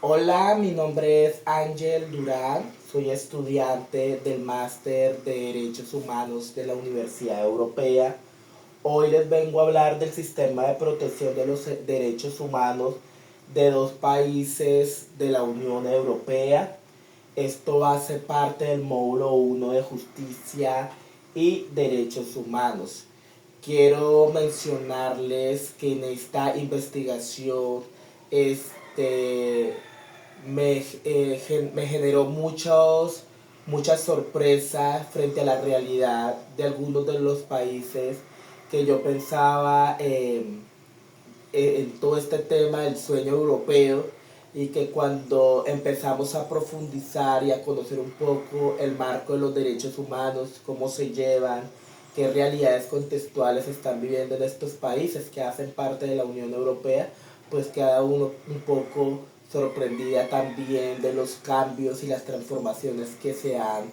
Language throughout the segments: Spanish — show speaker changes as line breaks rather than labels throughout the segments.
Hola, mi nombre es Ángel Durán, soy estudiante del Máster de Derechos Humanos de la Universidad Europea. Hoy les vengo a hablar del sistema de protección de los derechos humanos de dos países de la Unión Europea. Esto hace parte del módulo 1 de Justicia y Derechos Humanos. Quiero mencionarles que en esta investigación este, me generó muchas sorpresas frente a la realidad de algunos de los países que yo pensaba en todo este tema del sueño europeo, y que cuando empezamos a profundizar y a conocer un poco el marco de los derechos humanos, cómo se llevan, qué realidades contextuales están viviendo en estos países que hacen parte de la Unión Europea, pues queda uno un poco sorprendida también de los cambios y las transformaciones que se han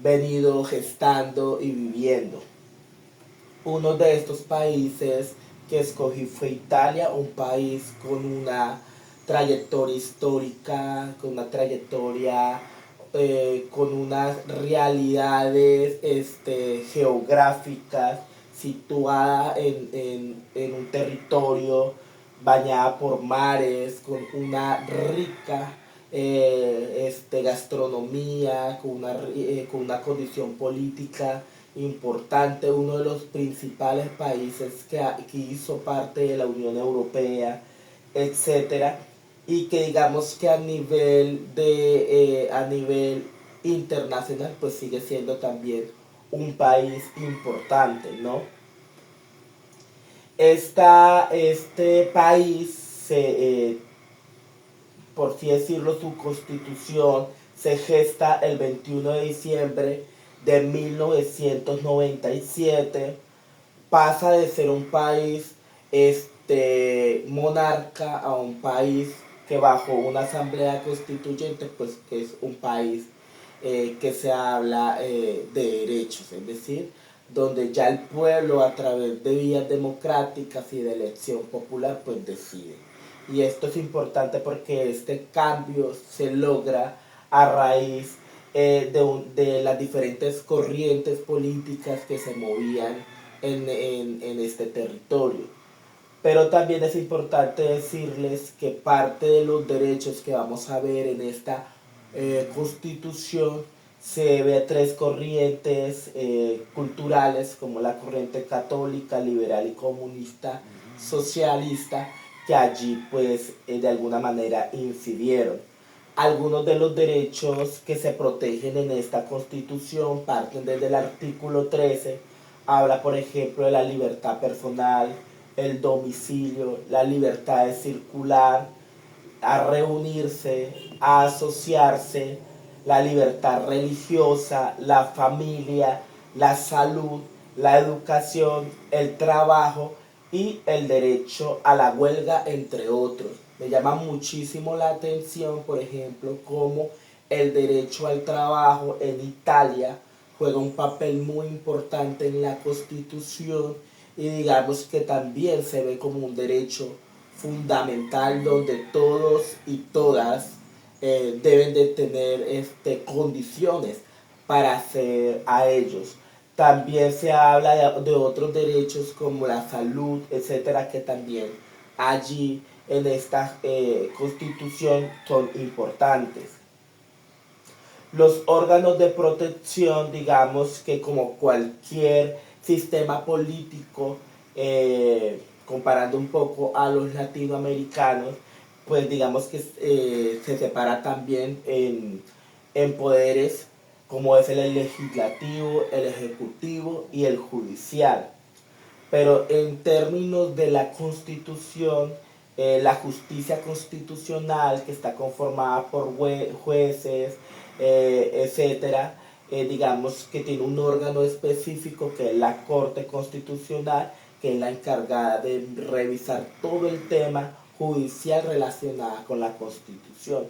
venido gestando y viviendo. Uno de estos países que escogí fue Italia, un país con una trayectoria histórica, con una trayectoria, con unas realidades geográficas, situada en un territorio bañada por mares, con una rica gastronomía, con una condición política importante, uno de los principales países que hizo parte de la Unión Europea, etcétera, y que digamos que a nivel internacional pues sigue siendo también un país importante, ¿no? Este país por así decirlo, su constitución se gesta el 21 de diciembre de 1997, pasa de ser un país monarca a un país que bajo una asamblea constituyente pues es un país que se habla de derechos, es decir, donde ya el pueblo a través de vías democráticas y de elección popular pues decide. Y esto es importante porque este cambio se logra a raíz de las diferentes corrientes políticas que se movían en este territorio. Pero también es importante decirles que parte de los derechos que vamos a ver en esta constitución se debe a tres corrientes culturales, como la corriente católica, liberal y comunista, socialista, que allí pues de alguna manera incidieron. Algunos de los derechos que se protegen en esta constitución parten desde el artículo 13, habla por ejemplo de la libertad personal, el domicilio, la libertad de circular, a reunirse, a asociarse, la libertad religiosa, la familia, la salud, la educación, el trabajo y el derecho a la huelga, entre otros. Me llama muchísimo la atención, por ejemplo, cómo el derecho al trabajo en Italia juega un papel muy importante en la Constitución, y digamos que también se ve como un derecho fundamental donde todos y todas deben de tener condiciones para acceder a ellos. También se habla de otros derechos como la salud, etcétera, que también allí en esta constitución son importantes. Los órganos de protección, digamos que como cualquier sistema político, comparando un poco a los latinoamericanos, pues digamos que se separa también en poderes como es el legislativo, el ejecutivo y el judicial. Pero en términos de la constitución, la justicia constitucional, que está conformada por jueces, etcétera, digamos que tiene un órgano específico que es la Corte Constitucional, que es la encargada de revisar todo el tema judicial relacionado con la Constitución.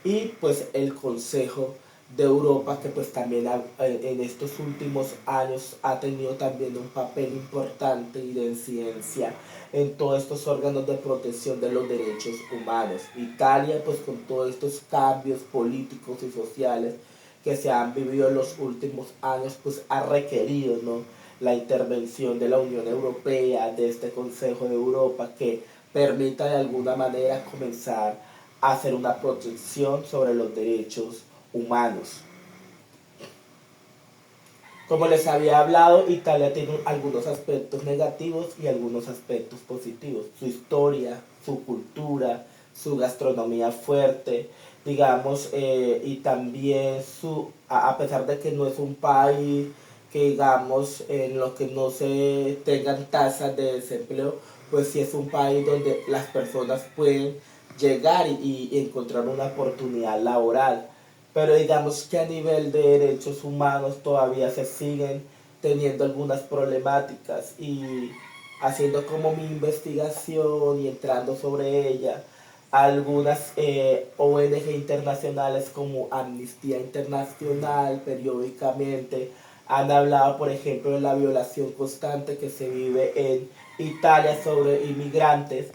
Y pues el Consejo de Europa que pues también en estos últimos años ha tenido también un papel importante y de incidencia en todos estos órganos de protección de los derechos humanos. Italia pues con todos estos cambios políticos y sociales que se han vivido en los últimos años pues ha requerido, ¿no?, la intervención de la Unión Europea, de este Consejo de Europa que permita de alguna manera comenzar a hacer una protección sobre los derechos humanos. Como les había hablado, Italia tiene algunos aspectos negativos y algunos aspectos positivos. Su historia, su cultura, su gastronomía fuerte, digamos, y también a pesar de que no es un país que digamos en lo que no se tengan tasas de desempleo, pues sí es un país donde las personas pueden llegar y encontrar una oportunidad laboral, pero digamos que a nivel de derechos humanos todavía se siguen teniendo algunas problemáticas, y haciendo como mi investigación y entrando sobre ella, algunas ONG internacionales como Amnistía Internacional periódicamente han hablado, por ejemplo, de la violación constante que se vive en Italia sobre inmigrantes.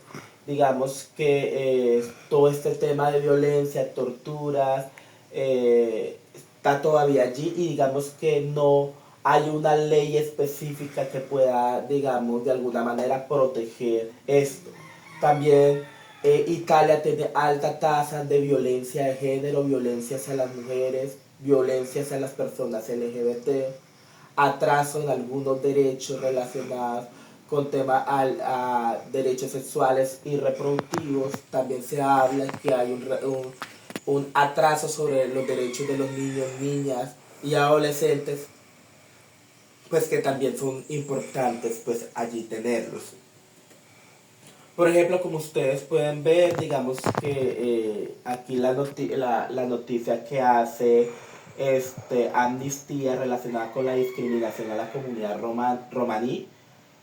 Digamos que todo este tema de violencia, torturas, está todavía allí, y digamos que no hay una ley específica que pueda, digamos, de alguna manera proteger esto. También Italia tiene alta tasa de violencia de género, violencia hacia las mujeres, violencia hacia las personas LGBT, atraso en algunos derechos relacionados con temas a derechos sexuales y reproductivos. También se habla que hay un atraso sobre los derechos de los niños, niñas y adolescentes, pues que también son importantes pues allí tenerlos. Por ejemplo, como ustedes pueden ver, digamos que aquí la noticia que hace Amnistía relacionada con la discriminación a la comunidad romaní.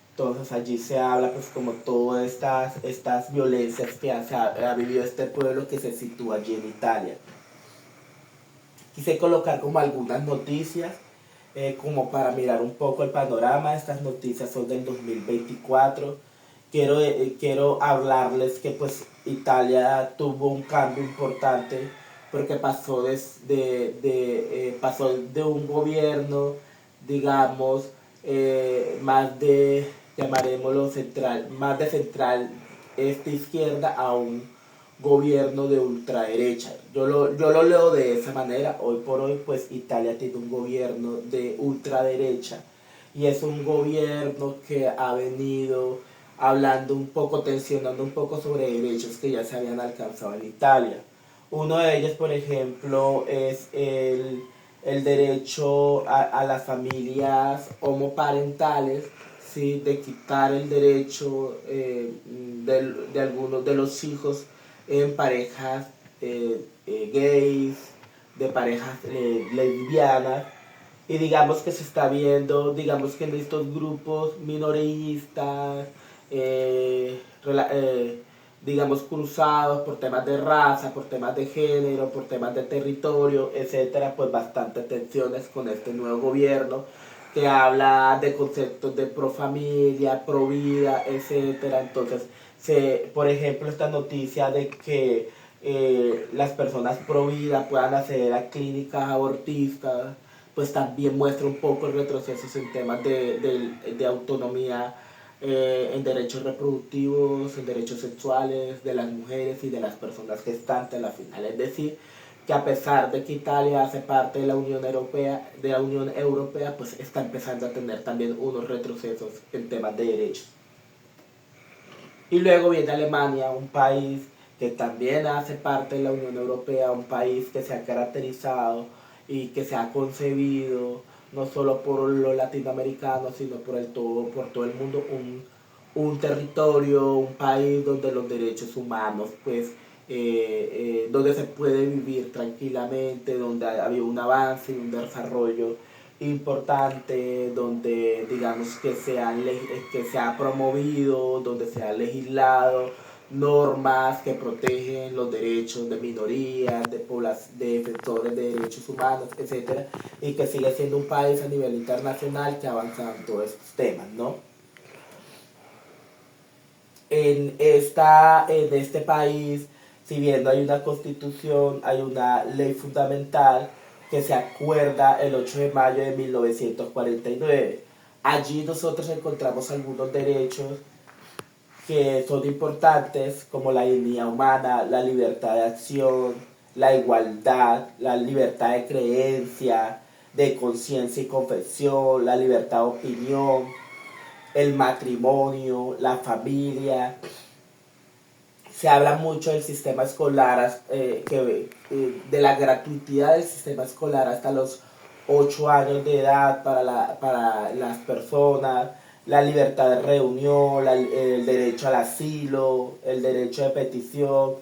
Entonces allí se habla pues como todas estas violencias que ha vivido este pueblo que se sitúa allí en Italia. Quise colocar como algunas noticias como para mirar un poco el panorama. Estas noticias son del 2024. Quiero hablarles que pues Italia tuvo un cambio importante porque pasó de un gobierno, digamos, más de, llamaremoslo central, más de central izquierda a un gobierno de ultraderecha. Yo lo leo de esa manera. Hoy por hoy pues Italia tiene un gobierno de ultraderecha, y es un gobierno que ha venido hablando un poco, tensionando un poco sobre derechos que ya se habían alcanzado en Italia. Uno de ellos, por ejemplo, es el derecho a las familias homoparentales, ¿sí?, de quitar el derecho de algunos de los hijos en parejas gays, de parejas lesbianas. Y digamos que se está viendo, digamos que en estos grupos minoristas, digamos cruzados por temas de raza, por temas de género, por temas de territorio, etcétera, pues bastantes tensiones con este nuevo gobierno que habla de conceptos de pro familia, pro vida, etcétera. Entonces, por ejemplo, esta noticia de que las personas pro vida puedan acceder a clínicas abortistas, pues también muestra un poco el retroceso en temas de autonomía, en derechos reproductivos, en derechos sexuales de las mujeres y de las personas gestantes a la final. Es decir, que a pesar de que Italia hace parte de la Unión Europea, pues está empezando a tener también unos retrocesos en temas de derechos. Y luego viene Alemania, un país que también hace parte de la Unión Europea, un país que se ha caracterizado y que se ha concebido no solo por los latinoamericanos, sino por todo el mundo, un territorio, un país donde los derechos humanos, pues, donde se puede vivir tranquilamente, donde ha habido un avance y un desarrollo importante, donde digamos que se ha promovido, donde se ha legislado normas que protegen los derechos de minorías, de defensores de derechos humanos, etcétera, y que sigue siendo un país a nivel internacional que avanza en todos estos temas, ¿no? En este país, si bien no hay una constitución, hay una ley fundamental que se acuerda el 8 de mayo de 1949. Allí nosotros encontramos algunos derechos que son importantes, como la dignidad humana, la libertad de acción, la igualdad, la libertad de creencia, de conciencia y confesión, la libertad de opinión, el matrimonio, la familia. Se habla mucho del sistema escolar, de la gratuidad del sistema escolar hasta los 8 años de edad para las personas, la libertad de reunión, el derecho al asilo, el derecho de petición,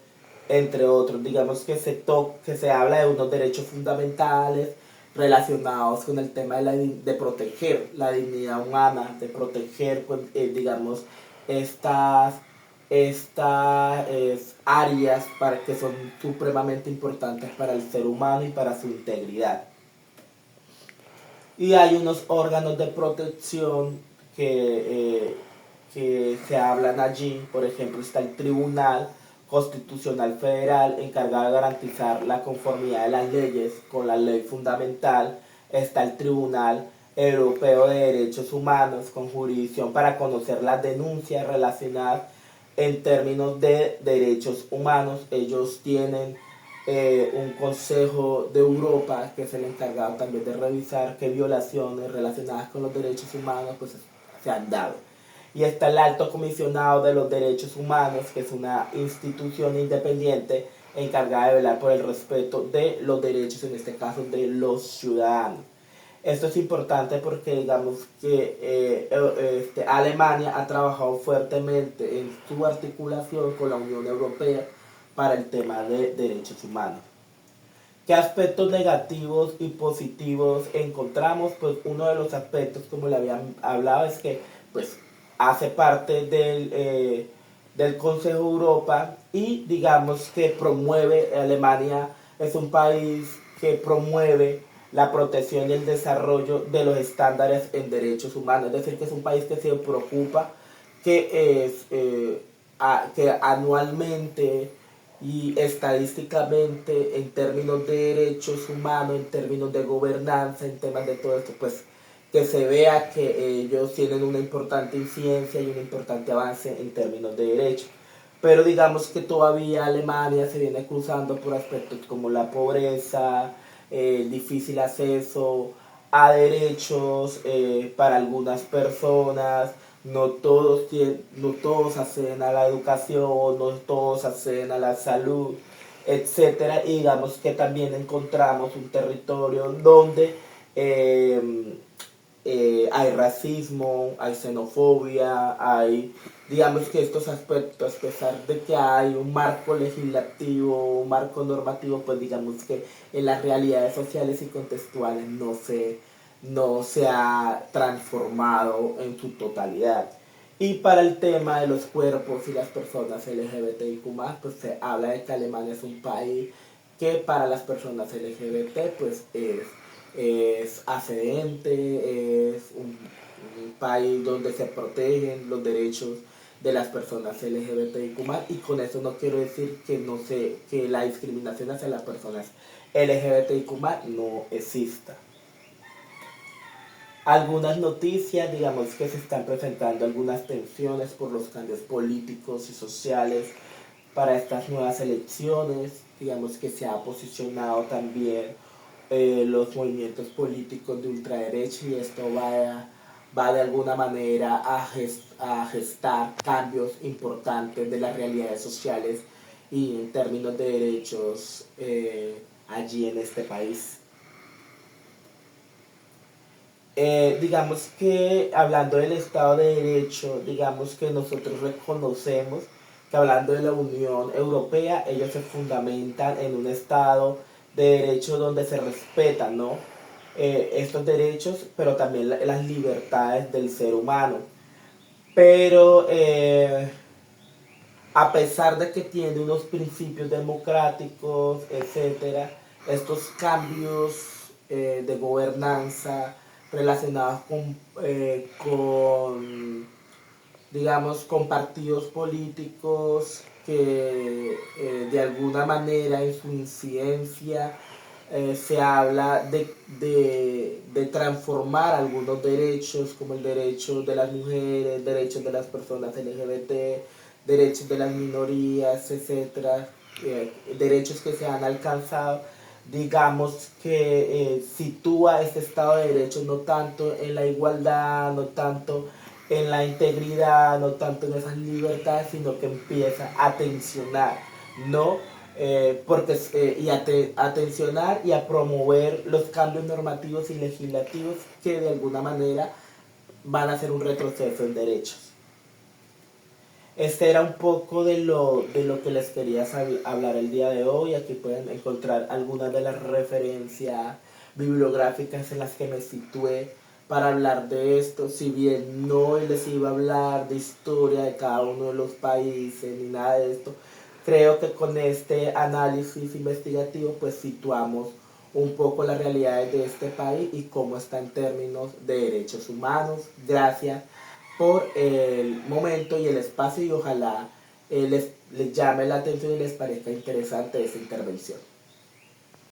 entre otros. Digamos que se habla de unos derechos fundamentales relacionados con el tema de proteger la dignidad humana, de proteger, pues, digamos, estas áreas que son supremamente importantes para el ser humano y para su integridad. Y hay unos órganos de protección que se hablan allí. Por ejemplo, está el Tribunal Constitucional Federal, encargado de garantizar la conformidad de las leyes con la ley fundamental. Está el Tribunal Europeo de Derechos Humanos, con jurisdicción para conocer las denuncias relacionadas en términos de derechos humanos. Ellos tienen un Consejo de Europa que es el encargado también de revisar qué violaciones relacionadas con los derechos humanos pues se han dado. Y está el Alto Comisionado de los Derechos Humanos, que es una institución independiente encargada de velar por el respeto de los derechos, en este caso de los ciudadanos. Esto es importante porque digamos que Alemania ha trabajado fuertemente en su articulación con la Unión Europea para el tema de derechos humanos. ¿Qué aspectos negativos y positivos encontramos? Pues uno de los aspectos, como le había hablado, es que pues hace parte del Consejo de Europa y digamos que promueve, Alemania es un país que promueve la protección y el desarrollo de los estándares en derechos humanos. Es decir, que es un país que se preocupa que anualmente y estadísticamente en términos de derechos humanos, en términos de gobernanza, en temas de todo esto, pues que se vea que ellos tienen una importante incidencia y un importante avance en términos de derechos. Pero digamos que todavía Alemania se viene cruzando por aspectos como la pobreza, el difícil acceso a derechos para algunas personas. No todos acceden a la educación, no todos acceden a la salud, etcétera. Y digamos que también encontramos un territorio donde hay racismo, hay xenofobia, hay, digamos que estos aspectos, a pesar de que hay un marco legislativo, un marco normativo, pues digamos que en las realidades sociales y contextuales no se ha transformado en su totalidad. Y para el tema de los cuerpos y las personas LGBTIQ+, pues se habla de que Alemania es un país que para las personas LGBT pues es accedente, es un país donde se protegen los derechos de las personas LGBTIQ+, y con eso no quiero decir que la discriminación hacia las personas LGBTIQ+ no exista. Algunas noticias, digamos que se están presentando algunas tensiones por los cambios políticos y sociales para estas nuevas elecciones. Digamos que se ha posicionado también los movimientos políticos de ultraderecha, y esto va de alguna manera a gestar cambios importantes de las realidades sociales y en términos de derechos allí en este país. Digamos que hablando del Estado de Derecho, digamos que nosotros reconocemos que hablando de la Unión Europea, ellos se fundamentan en un Estado de Derecho donde se respetan, ¿no? Estos derechos, pero también las libertades del ser humano. Pero a pesar de que tiene unos principios democráticos, etcétera, estos cambios de gobernanza relacionados con, digamos, con partidos políticos que de alguna manera en su incidencia se habla de transformar algunos derechos, como el derecho de las mujeres, derechos de las personas LGBT, derechos de las minorías, etcétera, derechos que se han alcanzado, digamos que sitúa este Estado de Derecho no tanto en la igualdad, no tanto en la integridad, no tanto en esas libertades, sino que empieza a tensionar, ¿no? A tensionar y a promover los cambios normativos y legislativos que de alguna manera van a hacer un retroceso en derechos. Este era un poco de lo que les quería hablar el día de hoy. Aquí pueden encontrar algunas de las referencias bibliográficas en las que me situé para hablar de esto. Si bien no les iba a hablar de historia de cada uno de los países ni nada de esto, creo que con este análisis investigativo pues situamos un poco las realidades de este país y cómo está en términos de derechos humanos. Gracias por el momento y el espacio y ojalá les llame la atención y les parezca interesante esta intervención.